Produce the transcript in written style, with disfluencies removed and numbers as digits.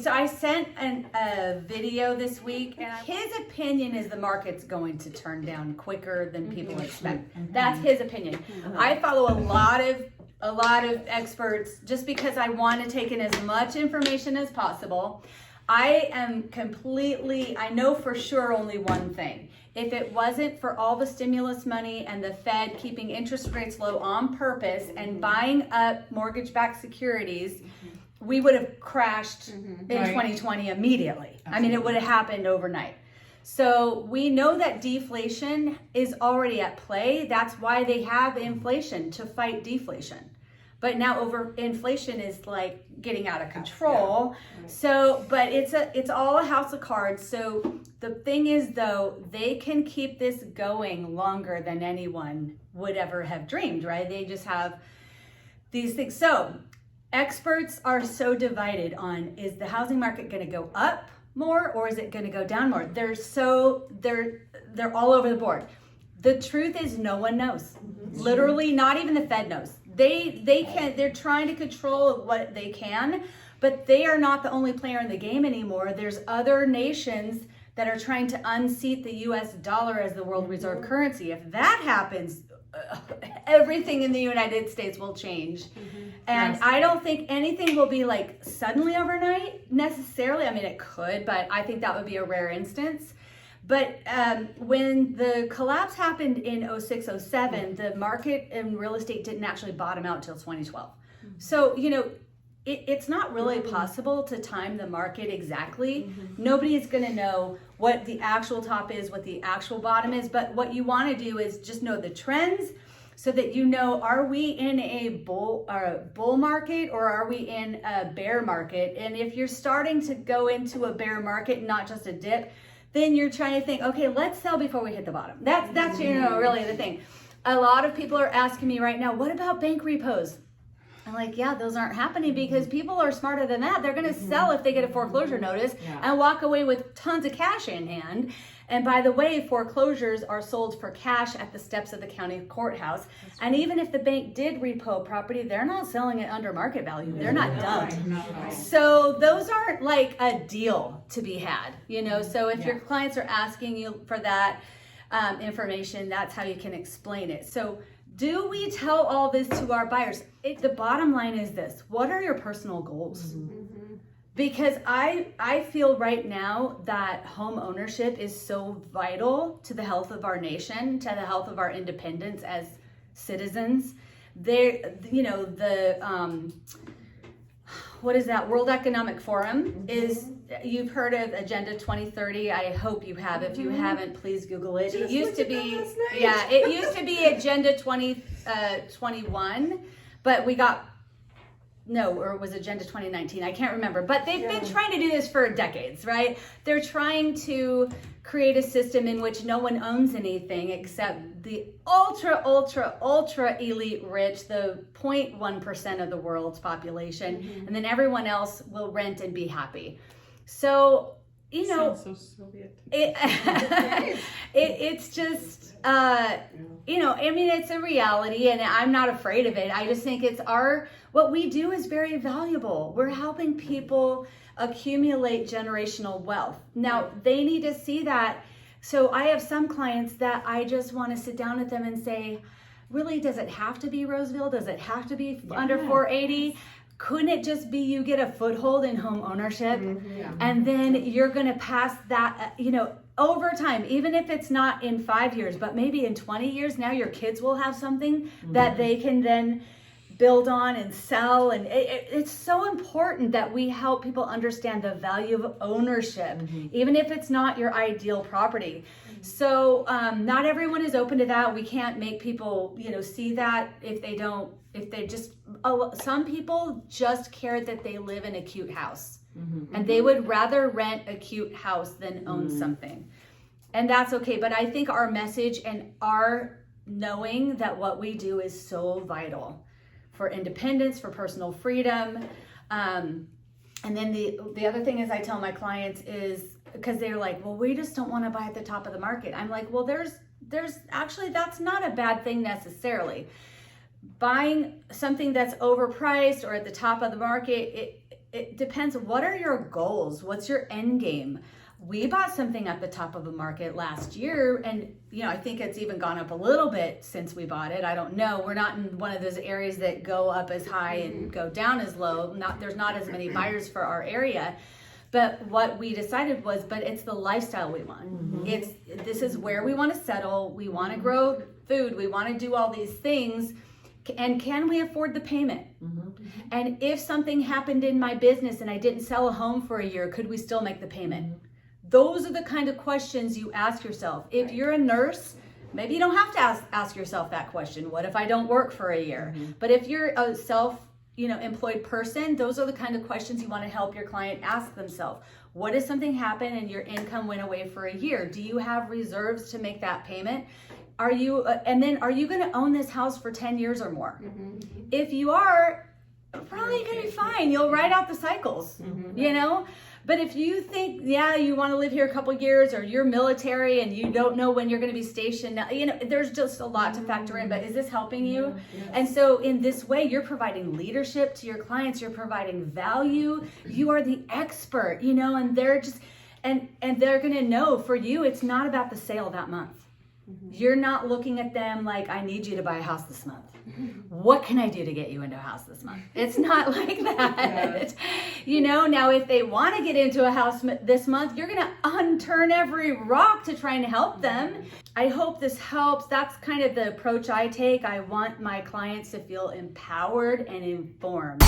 So I sent a video this week, and his opinion is the market's going to turn down quicker than people expect. That's his opinion. I follow a lot of experts just because I want to take in as much information as possible. I know for sure only one thing. If it wasn't for all the stimulus money and the Fed keeping interest rates low on purpose and buying up mortgage-backed securities, we would have crashed in 2020 immediately. Absolutely. I mean, it would have happened overnight. So we know that deflation is already at play. That's why they have inflation, to fight deflation. But now inflation is like getting out of control. Yeah. So, but it's all a house of cards. So the thing is, though, they can keep this going longer than anyone would ever have dreamed, right? They just have these things. So experts are so divided on, is the housing market going to go up more or is it going to go down more? They're all over the board. The truth is, no one knows. Literally, not even the Fed knows. They're trying to control what they can, but they are not the only player in the game anymore. There's other nations that are trying to unseat the US dollar as the world reserve currency. If that happens, everything in the United States will change. And yes. I don't think anything will be like suddenly overnight necessarily. I mean, it could, but I think that would be a rare instance. But when the collapse happened in 06, 07, the market in real estate didn't actually bottom out till 2012. So, it's not really possible to time the market exactly. Nobody is going to know what the actual top is, what the actual bottom is. But what you want to do is just know the trends so that you know, are we in a bull market or are we in a bear market? And if you're starting to go into a bear market, not just a dip, then you're trying to think, okay, let's sell before we hit the bottom. That's really the thing. A lot of people are asking me right now, what about bank repos? I'm like, yeah, those aren't happening because people are smarter than that. They're going to sell if they get a foreclosure notice and walk away with tons of cash in hand. And by the way, foreclosures are sold for cash at the steps of the county courthouse. And even if the bank did repo property, they're not selling it under market value. They're not dumb. So those aren't like a deal to be had, So if your clients are asking you for that information, that's how you can explain it. So do we tell all this to our buyers? The bottom line is this: what are your personal goals? Because I feel right now that home ownership is so vital to the health of our nation, to the health of our independence as citizens. What is that? World Economic Forum is, you've heard of Agenda 2030. I hope you have. If you haven't, please Google it. It used to be, it used to be Agenda 2021, but or it was Agenda 2019. I can't remember, but they've been trying to do this for decades, right? They're trying to create a system in which no one owns anything except the ultra elite rich, the 0.1% of the world's population, and then everyone else will rent and be happy. So, Sounds so Soviet. It's just, it's a reality and I'm not afraid of it. I just think what we do is very valuable. We're helping people accumulate generational wealth. Now, they need to see that. So I have some clients that I just want to sit down with them and say, really, does it have to be Roseville? Does it have to be under 480? Couldn't it just be you get a foothold in home ownership and then you're going to pass that, over time, even if it's not in 5 years, but maybe in 20 years, now your kids will have something that they can then build on and sell. And it's so important that we help people understand the value of ownership, even if it's not your ideal property. So not everyone is open to that. We can't make people, see that some people just care that they live in a cute house and they would rather rent a cute house than own something. And that's okay. But I think our message and our knowing that what we do is so vital for independence, for personal freedom. And then the other thing is I tell my clients is, because they're like, well, we just don't want to buy at the top of the market. I'm like, well, there's actually, that's not a bad thing necessarily. Buying something that's overpriced or at the top of the market, it depends. What are your goals? What's your end game? We bought something at the top of the market last year, and I think it's even gone up a little bit since we bought it. I don't know. We're not in one of those areas that go up as high and go down as low. There's not as many buyers for our area. But what we decided was, but it's the lifestyle we want. This is where we want to settle. We want to grow food. We want to do all these things. And can we afford the payment? And if something happened in my business and I didn't sell a home for a year, could we still make the payment? Those are the kind of questions you ask yourself. If you're a nurse, maybe you don't have to ask yourself that question. What if I don't work for a year? But if you're a employed person, those are the kind of questions you want to help your client ask themselves. What if something happened and your income went away for a year? Do you have reserves to make that payment? Are you going to own this house for 10 years or more? If you are, probably going to be fine. You'll ride out the cycles, But if you think, you want to live here a couple years, or you're military and you don't know when you're going to be stationed, there's just a lot to factor in. But is this helping you? Yes. And so in this way, you're providing leadership to your clients. You're providing value. You are the expert, and they're just, and they're going to know for you, it's not about the sale that month. You're not looking at them like, I need you to buy a house this month. What can I do to get you into a house this month? It's not like that. Now if they want to get into a house this month, you're going to unturn every rock to try and help them. I hope this helps. That's kind of the approach I take. I want my clients to feel empowered and informed.